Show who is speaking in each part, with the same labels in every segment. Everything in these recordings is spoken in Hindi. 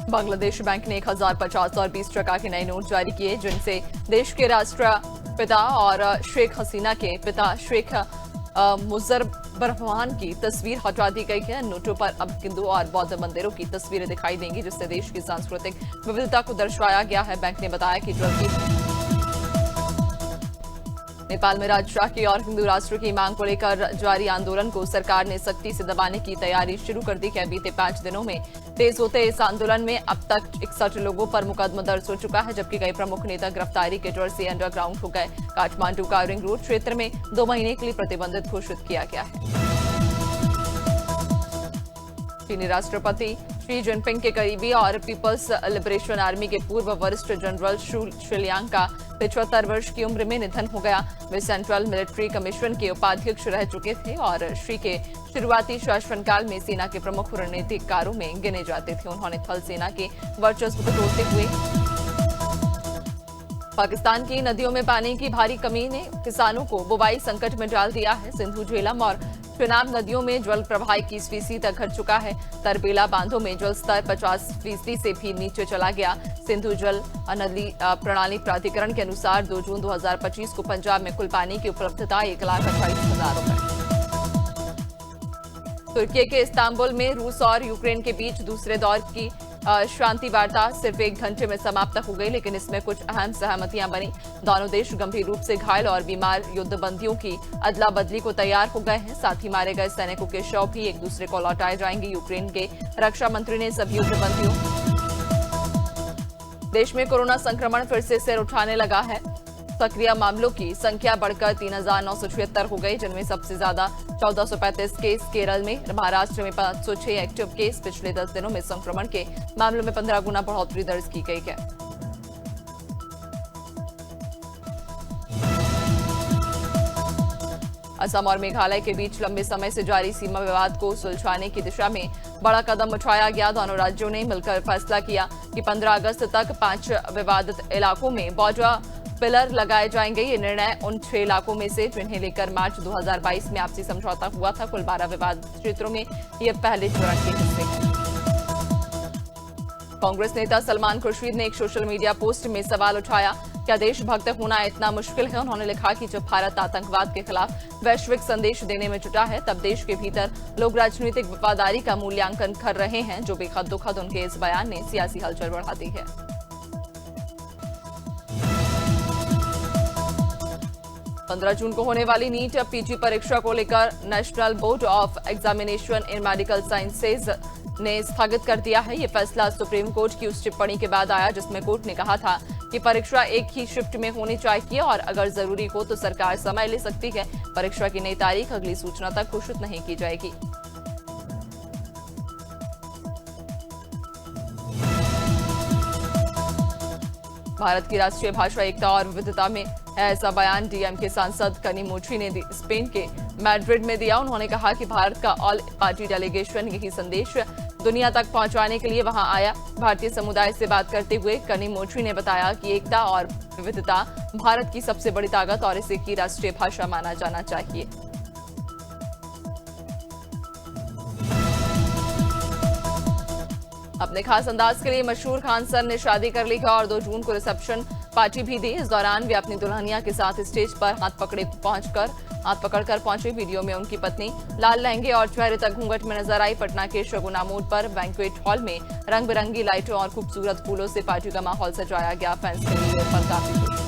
Speaker 1: बांग्लादेश बैंक ने 1050 और 20 टका के नए नोट जारी किए, जिनसे देश के राष्ट्रपिता और शेख हसीना के पिता शेख मुजफ्फर रहमान की तस्वीर हटा दी गई है। नोटों पर अब हिंदू और बौद्ध मंदिरों की तस्वीरें दिखाई देंगी, जिससे देश की सांस्कृतिक विविधता को दर्शाया गया है। बैंक ने बताया कि नेपाल में राजशाह की और हिंदू राष्ट्र की मांग को लेकर जारी आंदोलन को सरकार ने सख्ती से दबाने की तैयारी शुरू कर दी है। बीते 5 दिनों में तेज होते इस आंदोलन में अब तक 61 लोगों पर मुकदमा दर्ज हो चुका है, जबकि कई प्रमुख नेता गिरफ्तारी के डर से अंडरग्राउंड हो गए। काठमांडू का रिंग रोड क्षेत्र में 2 महीने के लिए प्रतिबंधित घोषित किया गया है। चीनी राष्ट्रपति शी जिनपिंग के करीबी और पीपल्स लिबरेशन आर्मी के पूर्व वरिष्ठ जनरल शू शिलियांग का 75 वर्ष की उम्र में निधन हो गया। वे सेंट्रल मिलिट्री कमीशन के उपाध्यक्ष रह चुके थे और शी के शुरुआती शासनकाल में सेना के प्रमुख रणनीतिकारों में गिने जाते थे। उन्होंने थल सेना के वर्चस्व को तोड़ते हुए पाकिस्तान की नदियों में पानी की भारी कमी ने किसानों को बुवाई संकट में डाल दिया है। सिंधु, झेलम और चेनाब नदियों में जल प्रवाह 21% तक घट चुका है। तरबेला बांधों में जल स्तर 50% से भी नीचे चला गया। सिंधु जल नदी प्रणाली प्राधिकरण के अनुसार 2 जून 2025 को पंजाब में कुल पानी की उपलब्धता 1,28,000 रुपए। तुर्की के इस्तांबुल में रूस और यूक्रेन के बीच दूसरे दौर की शांति वार्ता सिर्फ 1 घंटे में समाप्त हो गई, लेकिन इसमें कुछ अहम सहमतियां बनी। दोनों देश गंभीर रूप से घायल और बीमार युद्धबंदियों की अदला बदली को तैयार हो गए हैं। साथ ही मारे गए सैनिकों के शव भी एक दूसरे को लौटाए जाएंगे। यूक्रेन के रक्षा मंत्री ने सभी युद्धबंदियों देश में कोरोना संक्रमण फिर से सिर उठाने लगा है। सक्रिय मामलों की संख्या बढ़कर 3,976 हो गई, जिनमें सबसे ज्यादा 1,435 केस केरल में, महाराष्ट्र में 506 एक्टिव केस। पिछले 10 दिनों में संक्रमण के मामलों में 15 गुना बढ़ोतरी दर्ज की गई है। असम और मेघालय के बीच लंबे समय से जारी सीमा विवाद को सुलझाने की दिशा में बड़ा कदम उठाया गया। दोनों राज्यों ने मिलकर फैसला किया कि 15 अगस्त तक 5 विवादित इलाकों में बॉर्डर पिलर लगाए जाएंगे। ये निर्णय उन 6 इलाकों में से जिन्हें लेकर मार्च 2022 में आपसी समझौता हुआ था। कुल 12 विवादित क्षेत्रों में ये पहले चरण के हिस्से हैं। कांग्रेस नेता सलमान खुर्शीद ने एक सोशल मीडिया पोस्ट में सवाल उठाया, क्या देशभक्त होना इतना मुश्किल है? उन्होंने लिखा कि जब भारत आतंकवाद के खिलाफ वैश्विक संदेश देने में जुटा है, तब देश के भीतर लोग राजनीतिक वफादारी का मूल्यांकन कर रहे हैं। जो बेहद दुखद उनके इस बयान ने सियासी हलचल बढ़ा दी है। 15 जून को होने वाली नीट पीजी परीक्षा को लेकर national board of examination in medical sciences ने स्थगित कर दिया है। ये फैसला सुप्रीम कोर्ट की उस टिप्पणी के बाद आया जिसमें कोर्ट ने कहा था कि परीक्षा एक ही शिफ्ट में होनी चाहिए और अगर जरूरी हो तो सरकार समय ले सकती है। परीक्षा की नई तारीख अगली सूचना तक घोषित नहीं की जाएगी। भारत की राष्ट्रीय भाषा एकता और विविधता में है, ऐसा बयान डीएमके सांसद कनिमोझी ने स्पेन के मैड्रिड में दिया। उन्होंने कहा कि भारत का ऑल पार्टी डेलीगेशन यही संदेश दुनिया तक पहुंचाने के लिए वहां आया। भारतीय समुदाय से बात करते हुए कनिमोझी ने बताया कि एकता और विविधता भारत की सबसे बड़ी ताकत और इसे की राष्ट्रीय भाषा माना जाना चाहिए। अपने खास अंदाज के लिए मशहूर खान सर ने शादी कर ली है और 2 जून को रिसेप्शन पार्टी भी दी। इस दौरान वे अपनी दुल्हनिया के साथ स्टेज पर हाथ पकड़कर पहुंचे। वीडियो में उनकी पत्नी लाल लहंगे और चेहरे तक घूंघट में नजर आई। पटना के शगुना मोड़ पर बैंक्वेट हॉल में रंग बिरंगी लाइटों और खूबसूरत फूलों से पार्टी का माहौल सजाया गया। फैंस के लिए पल काफी खुश।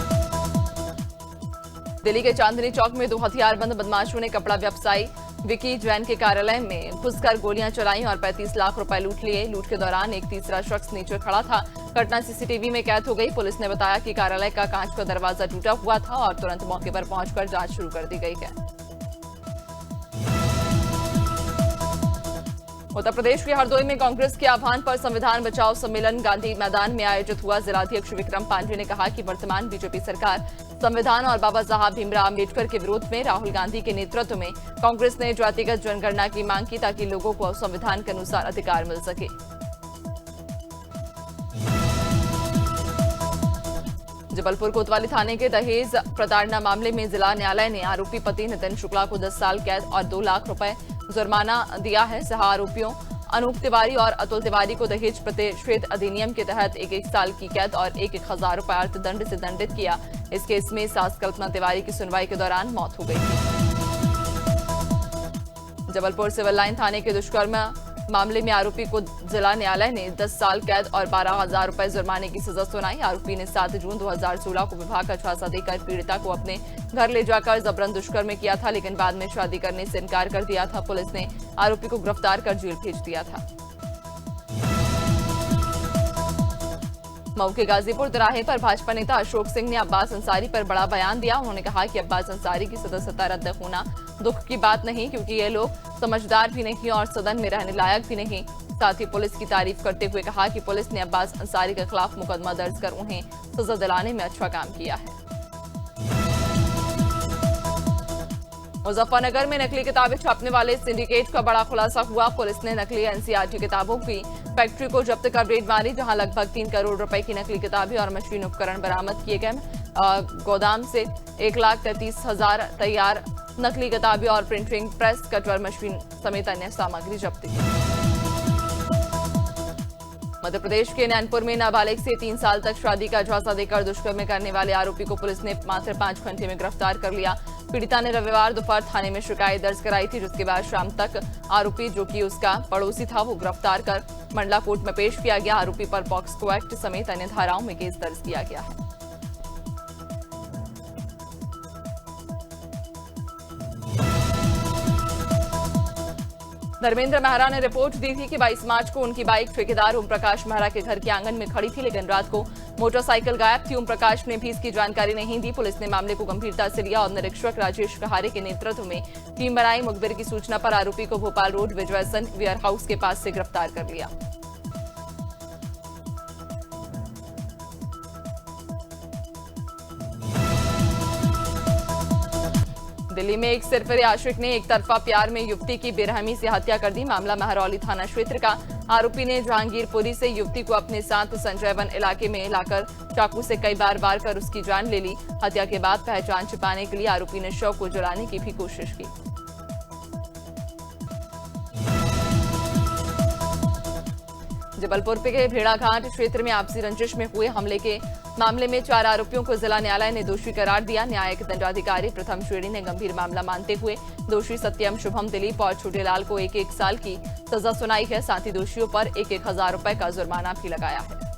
Speaker 1: दिल्ली के चांदनी चौक में 2 हथियारबंद बदमाशों ने कपड़ा व्यवसायी विकी जैन के कार्यालय में घुसकर गोलियां चलाई और 35 लाख रुपए लूट लिए। लूट के दौरान एक तीसरा शख्स नीचे खड़ा था। घटना सीसीटीवी में कैद हो गई। पुलिस ने बताया कि कार्यालय का कांच का दरवाजा टूटा हुआ था और तुरंत मौके पर पहुंचकर जांच शुरू कर दी गई है। उत्तर प्रदेश के हरदोई में कांग्रेस के आह्वान पर संविधान बचाओ सम्मेलन गांधी मैदान में आयोजित हुआ। जिलाध्यक्ष विक्रम पांडे ने कहा कि वर्तमान बीजेपी सरकार संविधान और बाबा साहब भीमराव अम्बेडकर के विरोध में राहुल गांधी के नेतृत्व में कांग्रेस ने जातिगत जनगणना की मांग की ताकि लोगों को संविधान के अनुसार अधिकार मिल सके। जबलपुर कोतवाली थाने के दहेज प्रताड़ना मामले में जिला न्यायालय ने आरोपी पति नितिन शुक्ला को 10 साल कैद और 2 लाख रुपए जुर्माना दिया है। 6 आरोपियों अनूप तिवारी और अतुल तिवारी को दहेज प्रतिषेध अधिनियम के तहत 1 साल की कैद और 1,000 रुपए अर्थदंड से दंडित किया। इस केस में सास कल्पना तिवारी की सुनवाई के दौरान मौत हो गई थी। जबलपुर सिविल लाइन थाने के दुष्कर्म मामले में आरोपी को जिला न्यायालय ने 10 साल कैद और 12,000 रुपए जुर्माने की सजा सुनाई। आरोपी ने 7 जून 2016 को विवाह का झांसा देकर पीड़िता को अपने घर ले जाकर जबरन दुष्कर्म किया था, लेकिन बाद में शादी करने से इनकार कर दिया था। पुलिस ने आरोपी को गिरफ्तार कर जेल भेज दिया था। मऊ के गाजीपुर तिराहे पर भाजपा नेता अशोक सिंह ने अब्बास अंसारी पर बड़ा बयान दिया। उन्होंने कहा कि अब्बास अंसारी की सदस्यता रद्द होना दुख की बात नहीं, क्योंकि ये लोग समझदार भी नहीं और सदन में रहने लायक भी नहीं। साथ ही पुलिस की तारीफ करते हुए कहा कि पुलिस ने अब्बास अंसारी के खिलाफ मुकदमा दर्ज कर उन्हें सजा दिलाने में अच्छा काम किया है। मुजफ्फरनगर में नकली किताबें छापने वाले सिंडिकेट का बड़ा खुलासा हुआ। पुलिस ने नकली एनसीईआरटी किताबों की फैक्ट्री को जब्त कर रेड मारी, जहां लगभग 3 करोड़ रुपए की नकली किताबें और मशीन उपकरण बरामद किए गए। गोदाम से 1,33,000 तैयार नकली किताबें और प्रिंटिंग प्रेस, कटर मशीन समेत अन्य सामग्री जब्त की। मध्य प्रदेश के नैनपुर में नाबालिग से 3 साल तक शादी का झांसा देकर दुष्कर्म करने वाले आरोपी को पुलिस ने मात्र 5 घंटे में गिरफ्तार कर लिया। पीड़िता ने रविवार दोपहर थाने में शिकायत दर्ज कराई थी, जिसके बाद शाम तक आरोपी, जो कि उसका पड़ोसी था, वो गिरफ्तार कर मंडला कोर्ट में पेश किया गया। आरोपी पर पॉक्सो एक्ट समेत अन्य धाराओं में केस दर्ज किया गया है। धर्मेंद्र मेहरा ने रिपोर्ट दी थी कि 22 मार्च को उनकी बाइक ठेकेदार ओम प्रकाश मेहरा के घर के आंगन में खड़ी थी, लेकिन रात को मोटरसाइकिल गायब थी। ओम प्रकाश ने भी इसकी जानकारी नहीं दी। पुलिस ने मामले को गंभीरता से लिया और निरीक्षक राजेश कहारे के नेतृत्व में टीम बनाई। मुखबिर की सूचना पर आरोपी को भोपाल रोड विजयसन वेयर हाउस के पास से गिरफ्तार कर लिया। दिल्ली में एक सिरफिरे आशिक ने एक तरफा प्यार में युवती की बेरहमी से हत्या कर दी। मामला महरौली थाना क्षेत्र का। आरोपी ने जहांगीरपुरी से युवती को अपने साथ संजय वन इलाके में लाकर चाकू से कई बार वार कर उसकी जान ले ली। हत्या के बाद पहचान छिपाने के लिए आरोपी ने शव को जलाने की भी कोशिश की। जबलपुर के भेड़ाघाट क्षेत्र में आपसी रंजिश में हुए हमले के मामले में 4 आरोपियों को जिला न्यायालय ने दोषी करार दिया। न्यायिक दंडाधिकारी प्रथम श्रेणी ने गंभीर मामला मानते हुए दोषी सत्यम, शुभम, दिलीप और छोटेलाल को 1-1 साल की सजा सुनाई है। साथ ही दोषियों पर 1,000 रुपए का जुर्माना भी लगाया है।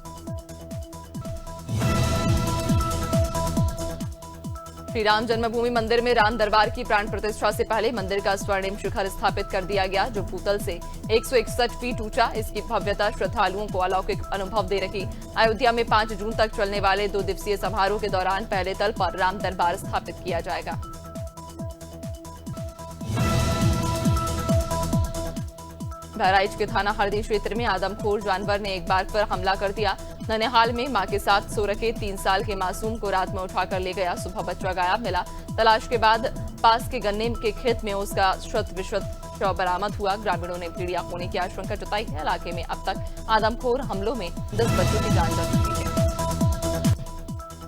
Speaker 1: श्री राम जन्मभूमि मंदिर में राम दरबार की प्राण प्रतिष्ठा से पहले मंदिर का स्वर्णिम शिखर स्थापित कर दिया गया, जो भूतल से 161 फीट ऊंचा। इसकी भव्यता श्रद्धालुओं को अलौकिक अनुभव दे रही। अयोध्या में 5 जून तक चलने वाले 2 दिवसीय समारोह के दौरान पहले तल पर राम दरबार स्थापित किया जाएगा। बहराइच के थाना हरदी क्षेत्र में आदमखोर जानवर ने एक बार फिर हमला कर दिया। ननिहाल में मां के साथ सो रखे 3 साल के मासूम को रात में उठाकर ले गया। सुबह बच्चा गायब मिला। तलाश के बाद पास के गन्ने के खेत में उसका शत-विशत शव बरामद हुआ। ग्रामीणों ने भेड़िया होने की आशंका जताई है। इलाके में अब तक आदमखोर हमलों में 10 बच्चों की जान जा चुकी है।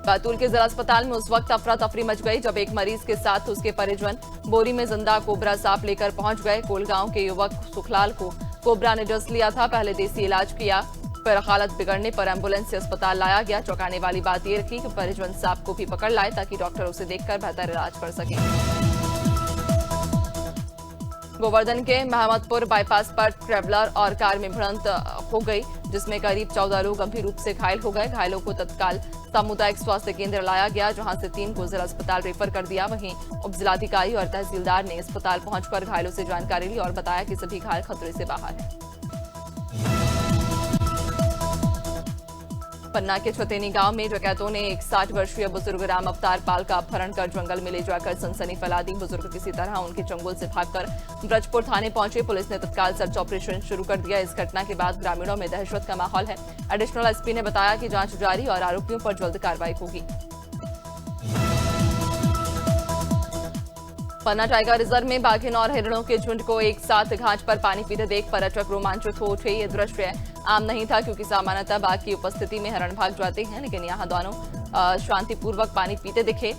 Speaker 1: बैतूल के जिला अस्पताल में उस वक्त अफरा तफरी मच गई जब एक मरीज के साथ उसके परिजन बोरी में जिंदा कोबरा सांप लेकर पहुंच गए। कोलगांव के युवक सुखलाल को कोबरा ने डस लिया था। पहले देसी इलाज किया, फिर हालत बिगड़ने पर एम्बुलेंस से अस्पताल लाया गया। चौंकाने वाली बात यह रखी कि परिजन सांप को भी पकड़ लाए ताकि डॉक्टर उसे देखकर बेहतर इलाज कर सके। गोवर्धन के महमदपुर बाईपास पर ट्रैवलर और कार में भिड़ंत हो गई, जिसमें करीब 14 लोग गंभीर रूप से घायल हो गए। घायलों को तत्काल सामुदायिक स्वास्थ्य केंद्र लाया गया, जहां से 3 को जिला अस्पताल रेफर कर दिया। वहीं उप जिलाधिकारी और तहसीलदार ने अस्पताल पहुंचकर घायलों से जानकारी ली और बताया कि सभी घायल खतरे से बाहर हैं। पन्ना के छतेनी गांव में डकैतों ने एक 60 वर्षीय बुजुर्ग राम अवतार पाल का अपहरण कर जंगल में ले जाकर सनसनी फैला दी। बुजुर्ग किसी तरह उनके चंगुल से भागकर ब्रजपुर थाने पहुंचे। पुलिस ने तत्काल सर्च ऑपरेशन शुरू कर दिया। इस घटना के बाद ग्रामीणों में दहशत का माहौल है। एडिशनल एसपी ने बताया कि जांच जारी और आरोपियों पर जल्द कार्रवाई होगी। पन्ना टाइगर रिजर्व में बाघिन और हिरणों के झुंड को एक साथ घाट पर पानी पीते देख पर्यटक रोमांचित हो उठे। ये दृश्य आम नहीं था, क्योंकि सामान्यतः बाघ की उपस्थिति में हिरण भाग जाते हैं, लेकिन यहाँ दोनों शांतिपूर्वक पानी पीते दिखे,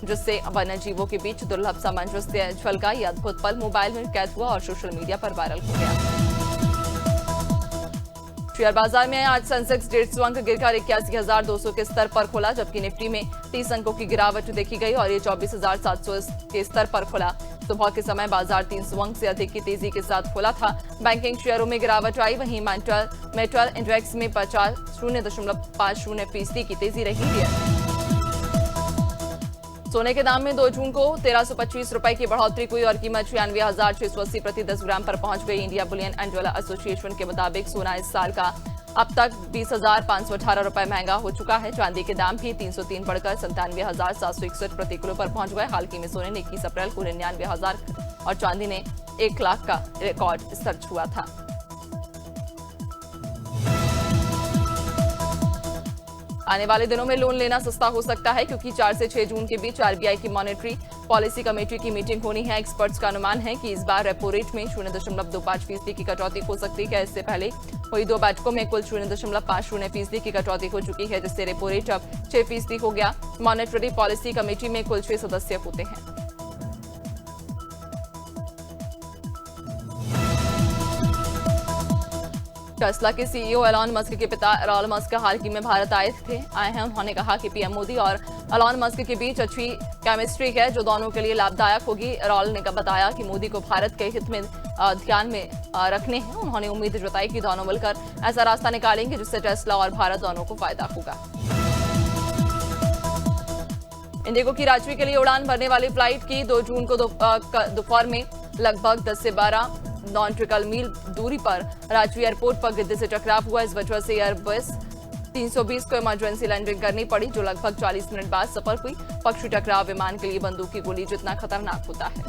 Speaker 1: जिससे वन्य जीवों के बीच दुर्लभ सामंजस्य झलका। ये अद्भुत पल मोबाइल में कैद हुआ और सोशल मीडिया पर वायरल हो गया। शेयर बाजार में आज सेंसेक्स 150 अंक गिरकर 81,200 के स्तर पर खुला, जबकि निफ्टी में 30 अंकों की गिरावट देखी गई और ये 24,700 के स्तर पर खुला। सुबह के समय बाजार 300 अंक से अधिक की तेजी के साथ खुला था। बैंकिंग शेयरों में गिरावट आई, वहीं मेटल इंडेक्स में 0.50% की तेजी रही है। सोने के दाम में 2 जून को 1325 रुपए की बढ़ोतरी हुई और कीमत 96,680 प्रति 10 ग्राम पर पहुंच गई। India Boolean and jeweller association के मुताबिक सोना इस साल का अब तक 20,518 रुपए महंगा हो चुका है। चांदी के दाम भी 303 बढ़कर 97,761 प्रति किलो पर पहुंच गए। हाल ही में सोने ने 21 अप्रैल को 99,000 और चांदी ने 1 लाख का रिकॉर्ड दर्ज हुआ था। आने वाले दिनों में लोन लेना सस्ता हो सकता है, क्योंकि 4 से 6 जून के बीच आरबीआई की मॉनेटरी पॉलिसी कमेटी की मीटिंग होनी है। एक्सपर्ट्स का अनुमान है कि इस बार रेपो रेट में 0.25% की कटौती हो सकती है। इससे पहले हुई 2 बैठकों में कुल 0.50% की कटौती हो चुकी है, जिससे रेपो रेट अब 6% हो गया। मॉनेटरी पॉलिसी कमेटी में कुल 6 सदस्य होते हैं। टेस्ला के सीईओ एलॉन मस्क के पिता एलॉन मस्क हाल ही में भारत आए हैं। उन्होंने कहा कि पीएम मोदी और एलॉन मस्क के बीच अच्छी केमिस्ट्री है, जो दोनों के लिए लाभदायक होगी। एलॉन ने बताया कि मोदी को भारत के हित में ध्यान में रखने हैं। उन्होंने उम्मीद जताई कि दोनों मिलकर ऐसा रास्ता निकालेंगे जिससे टेस्ला और भारत दोनों को फायदा होगा। इंडिगो की रांची के लिए उड़ान भरने वाली फ्लाइट की 2 जून को दोपहर में लगभग 10 से 12 नॉटिकल मील दूरी पर रांची एयरपोर्ट पर गिद्दे से टकराव हुआ। इस वजह से एयरबस 320 को इमरजेंसी लैंडिंग करनी पड़ी, जो लगभग 40 मिनट बाद सफल हुई। पक्षी टकराव विमान के लिए बंदूक की गोली जितना खतरनाक होता है।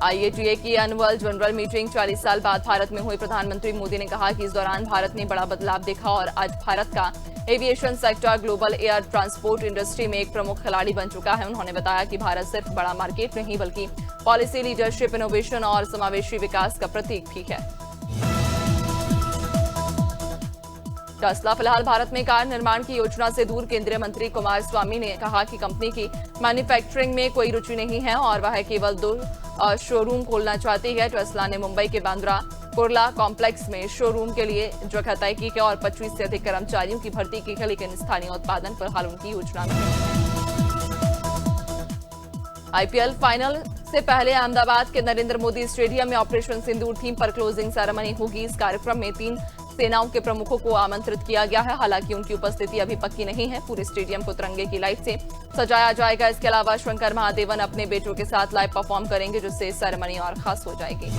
Speaker 1: IATA की एनुअल जनरल मीटिंग 40 साल बाद भारत में हुई। प्रधानमंत्री मोदी ने कहा कि इस दौरान भारत ने बड़ा बदलाव देखा और आज भारत का aviation sector global air transport industry में एक प्रमुख खिलाड़ी बन चुका है। उन्होंने बताया कि भारत सिर्फ बड़ा मार्केट नहीं, बल्कि पॉलिसी, लीडरशिप, इनोवेशन और समावेशी विकास का प्रतीक भी है। टेस्ला फिलहाल भारत में कार निर्माण की योजना से दूर। केंद्रीय मंत्री कुमार स्वामी ने कहा कि कंपनी की मैन्युफैक्चरिंग में कोई रुचि नहीं है और वह केवल 2 शोरूम खोलना चाहती है। टेस्ला ने मुंबई के बांद्रा कुर्ला कॉम्प्लेक्स में शोरूम के लिए जगह तय की है और 25 से अधिक कर्मचारियों की भर्ती की है, लेकिन स्थानीय उत्पादन पर हाल उनकी योजना नहीं है। IPL फाइनल से पहले अहमदाबाद के नरेंद्र मोदी स्टेडियम में ऑपरेशन सिंदूर थीम पर क्लोजिंग सेरेमनी होगी। इस कार्यक्रम में 3 सेनाओं के प्रमुखों को आमंत्रित किया गया है। हालांकि उनकी उपस्थिति अभी पक्की नहीं है। पूरे स्टेडियम को तिरंगे की लाइट से सजाया जाएगा। इसके अलावा शंकर महादेवन अपने बेटों के साथ लाइव परफॉर्म करेंगे, जिससे सेरेमनी और खास हो जाएगी।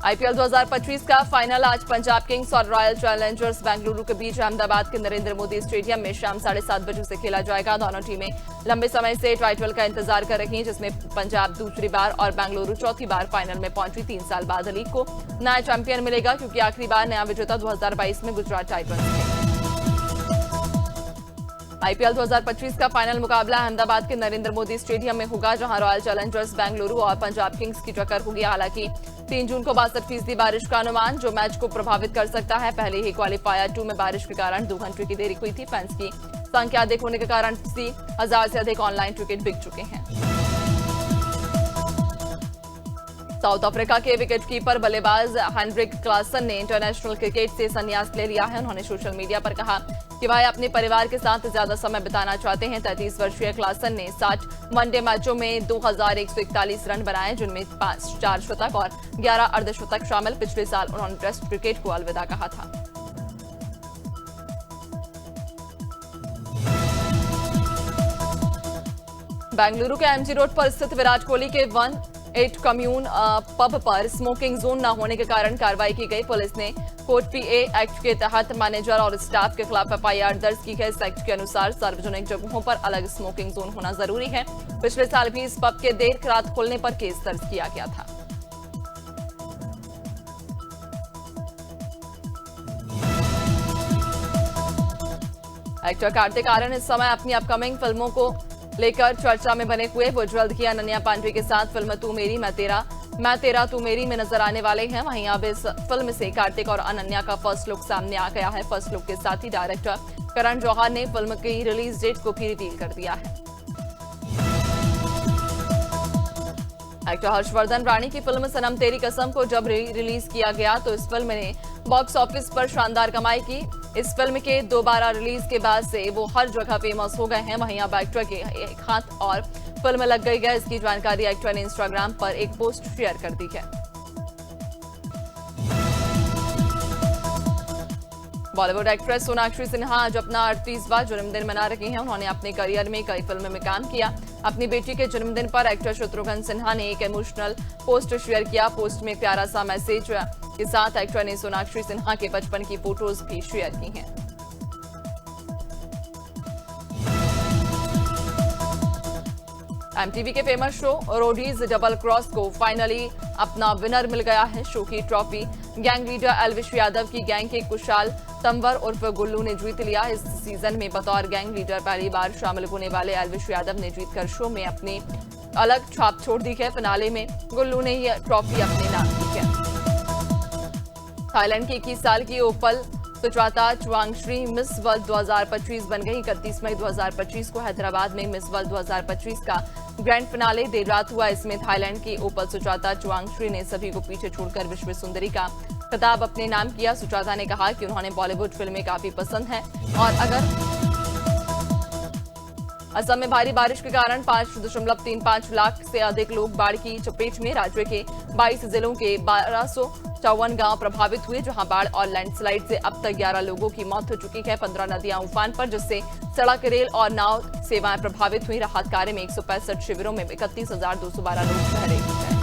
Speaker 1: IPL 2025 का फाइनल आज पंजाब किंग्स और रॉयल चैलेंजर्स बेंगलुरु के बीच अहमदाबाद के नरेंद्र मोदी स्टेडियम में शाम 7:30 बजे से खेला जाएगा। दोनों टीमें लंबे समय से टाइटल का इंतजार कर रही हैं, जिसमें पंजाब दूसरी बार और बेंगलुरु चौथी बार फाइनल में पहुंची। 3 साल बाद लीग को नया चैंपियन मिलेगा, क्योंकि आखिरी बार नया विजेता 2022 में गुजरात टाइटंस थे। IPL 2025 का फाइनल मुकाबला अहमदाबाद के नरेंद्र मोदी स्टेडियम में होगा, जहां रॉयल चैलेंजर्स बेंगलुरु और पंजाब किंग्स की टक्कर होगी। हालांकि 3 जून को 62% बारिश का अनुमान, जो मैच को प्रभावित कर सकता है। पहले ही क्वालिफायर 2 में बारिश के कारण 2 घंटे की देरी हुई थी। फैंस की संख्या अधिक होने के कारण 80,000 से अधिक ऑनलाइन टिकट बिक चुके हैं। साउथ अफ्रीका के विकेटकीपर बल्लेबाज हेनरिक क्लासन ने इंटरनेशनल क्रिकेट से संन्यास ले लिया है। उन्होंने सोशल मीडिया पर कहा कि वह अपने परिवार के साथ ज्यादा समय बिताना चाहते हैं। 33 वर्षीय क्लासन ने 60 वनडे मैचों में 2141 रन बनाए, जिनमें 4 शतक और 11 अर्धशतक शामिल। पिछले साल उन्होंने टेस्ट क्रिकेट को अलविदा कहा था। बेंगलुरु के MG रोड पर स्थित विराट कोहली के 18 कम्यून पब पर स्मोकिंग जोन न होने के कारण कार्रवाई की गई। पुलिस ने कोर्ट PA एक्ट के तहत मैनेजर और स्टाफ के खिलाफ FIR दर्ज की है। इस एक्ट के अनुसार सार्वजनिक जगहों पर अलग स्मोकिंग जोन होना जरूरी है। पिछले साल भी इस पब के देर रात खोलने पर केस दर्ज किया गया था। एक्टर कार्तिक आर्यन इस समय अपनी अपकमिंग फिल्मों को लेकर चर्चा में बने हुए। वो जल्द ही अनन्या पांडे के साथ फिल्म तू मेरी मैं तेरा तू मेरी में नजर आने वाले हैं। वहीं अब इस फिल्म से कार्तिक और अनन्या का फर्स्ट लुक सामने आ गया है। फर्स्ट लुक के साथ ही डायरेक्टर करण जौहर ने फिल्म की रिलीज डेट को भी रिवील कर दिया है। एक्टर हर्षवर्धन रानी की फिल्म सनम तेरी कसम को जब रिलीज किया गया तो इस फिल्म ने बॉक्स ऑफिस पर शानदार कमाई की। इस फिल्म के दोबारा रिलीज के बाद से वो हर जगह फेमस हो गए हैं। वहीं अब एक्टर के एक हाथ और फिल्म लग गई है। इसकी जानकारी एक्टर ने इंस्टाग्राम पर एक पोस्ट शेयर कर दी है। बॉलीवुड एक्ट्रेस सोनाक्षी सिन्हा आज अपना 38वां जन्मदिन मना रही हैं। उन्होंने अपने करियर में कई फिल्मों में काम किया। अपनी बेटी के जन्मदिन पर एक्टर शत्रुघ्न सिन्हा ने एक इमोशनल पोस्ट शेयर किया। पोस्ट में प्यारा सा मैसेज के साथ एक्टर ने सोनाक्षी सिन्हा के बचपन की फोटोज भी शेयर की हैं। एमटीवी के famous show Roadies double cross को फाइनली अपना विनर मिल गया है। शो की trophy gang leader Elvish Yadav की गैंग के कुशाल तंवर उर्फ गुल्लू ने जीत लिया। इस सीजन में बतौर गैंग लीडर पहली बार शामिल होने वाले एल्विश यादव ने जीतकर शो में अपनी अलग छाप छोड़ दी है। फिनाले में गुल्लू ने यह ट्रॉफी अपने नाम की है। थाईलैंड की 21 साल की ओपल सुजाता चुवांगश्री मिस वर्ल्ड 2025 बन गई। 31 मई 2025 को हैदराबाद में मिस वर्ल्ड 2025 का ग्रैंड फिनाले देर रात हुआ। इसमें थाईलैंड की ओपल सुजाता चुवांगश्री ने सभी को पीछे छोड़कर विश्व सुंदरी का खिताब अपने नाम किया। सुजाता ने कहा कि उन्होंने बॉलीवुड फिल्में काफी पसंद हैं और अगर असम में भारी बारिश के कारण 5.35 लाख से अधिक लोग बाढ़ की चपेट में। राज्य के 22 जिलों के 1254 गांव प्रभावित हुए, जहां बाढ़ और लैंडस्लाइड से अब तक 11 लोगों की मौत हो चुकी है। 15 नदियां उफान पर, जिससे सड़क, रेल और नाव सेवाएं प्रभावित हुई। राहत कार्य में 165 शिविरों में 31,212 लोग ठहरे हैं।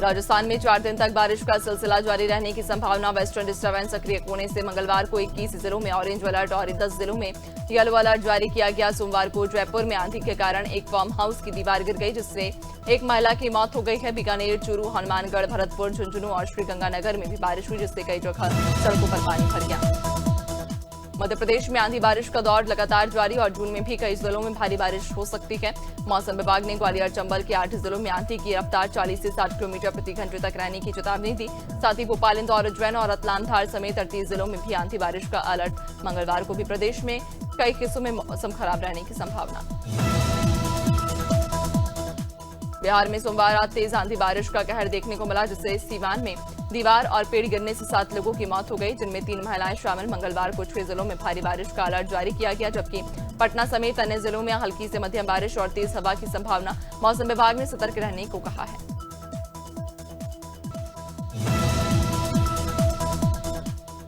Speaker 1: राजस्थान में 4 दिन तक बारिश का सिलसिला जारी रहने की संभावना। वेस्टर्न डिस्टर्बेंस सक्रिय होने से मंगलवार को 21 जिलों में ऑरेंज अलर्ट और 10 जिलों में येलो अलर्ट जारी किया गया। सोमवार को जयपुर में आंधी के कारण एक फार्म हाउस की दीवार गिर गई, जिससे एक महिला की मौत हो गई है। बीकानेर, चूरू, हनुमानगढ़, भरतपुर, झुंझुनू और श्रीगंगानगर में भी बारिश हुई, जिससे कई जगह सड़कों पर पानी भर गया। मध्य प्रदेश में आंधी बारिश का दौर लगातार जारी और जून में भी कई जिलों में भारी बारिश हो सकती है। मौसम विभाग ने ग्वालियर, चंबल के 8 जिलों में आंधी की रफ्तार 40 से 60 किलोमीटर प्रति घंटे तक रहने की चेतावनी दी। साथ ही भोपाल, इंदौर, उज्जैन और रतलाम, धार समेत 38 जिलों में भी आंधी बारिश का अलर्ट। मंगलवार को भी प्रदेश में कई हिस्सों में मौसम खराब रहने की संभावना। बिहार में सोमवार रात तेज आंधी बारिश का कहर देखने को मिला, जिससे सीवान में दीवार और पेड़ गिरने से 7 लोगों की मौत हो गई, जिनमें 3 महिलाएं शामिल। मंगलवार को 6 जिलों में भारी बारिश का अलर्ट जारी किया गया, जबकि पटना समेत अन्य जिलों में हल्की से मध्यम बारिश और तेज हवा की संभावना। मौसम विभाग ने सतर्क रहने को कहा है।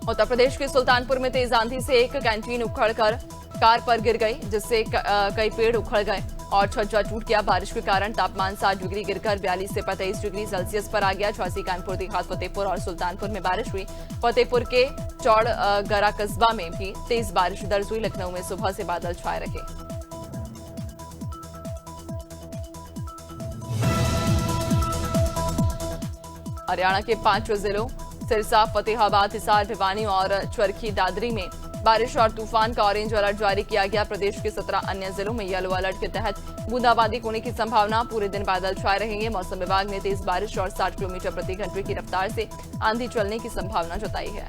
Speaker 1: उत्तर प्रदेश के सुल्तानपुर में तेज आंधी से एक कैंटीन उखड़कर कार पर गिर गई, जिससे कई पेड़ उखड़ गए और छज्जा टूट गया। बारिश के कारण तापमान 7 डिग्री गिरकर 42 से 23 डिग्री सेल्सियस पर आ गया। झांसी, कानपुर देहात, फतेहपुर और सुल्तानपुर में बारिश हुई। फतेहपुर के चौड़गरा कस्बा में भी तेज बारिश दर्ज हुई। लखनऊ में सुबह से बादल छाए रहे। हरियाणा के 5 जिलों सिरसा, फतेहाबाद, हिसार, भिवानी और चरखी दादरी में बारिश और तूफान का ऑरेंज अलर्ट जारी किया गया। प्रदेश के 17 अन्य जिलों में येलो अलर्ट के तहत बूंदाबांदी होने की संभावना। पूरे दिन बादल छाए रहेंगे। मौसम विभाग ने तेज बारिश और 60 किलोमीटर प्रति घंटे की रफ्तार से आंधी चलने की संभावना जताई है।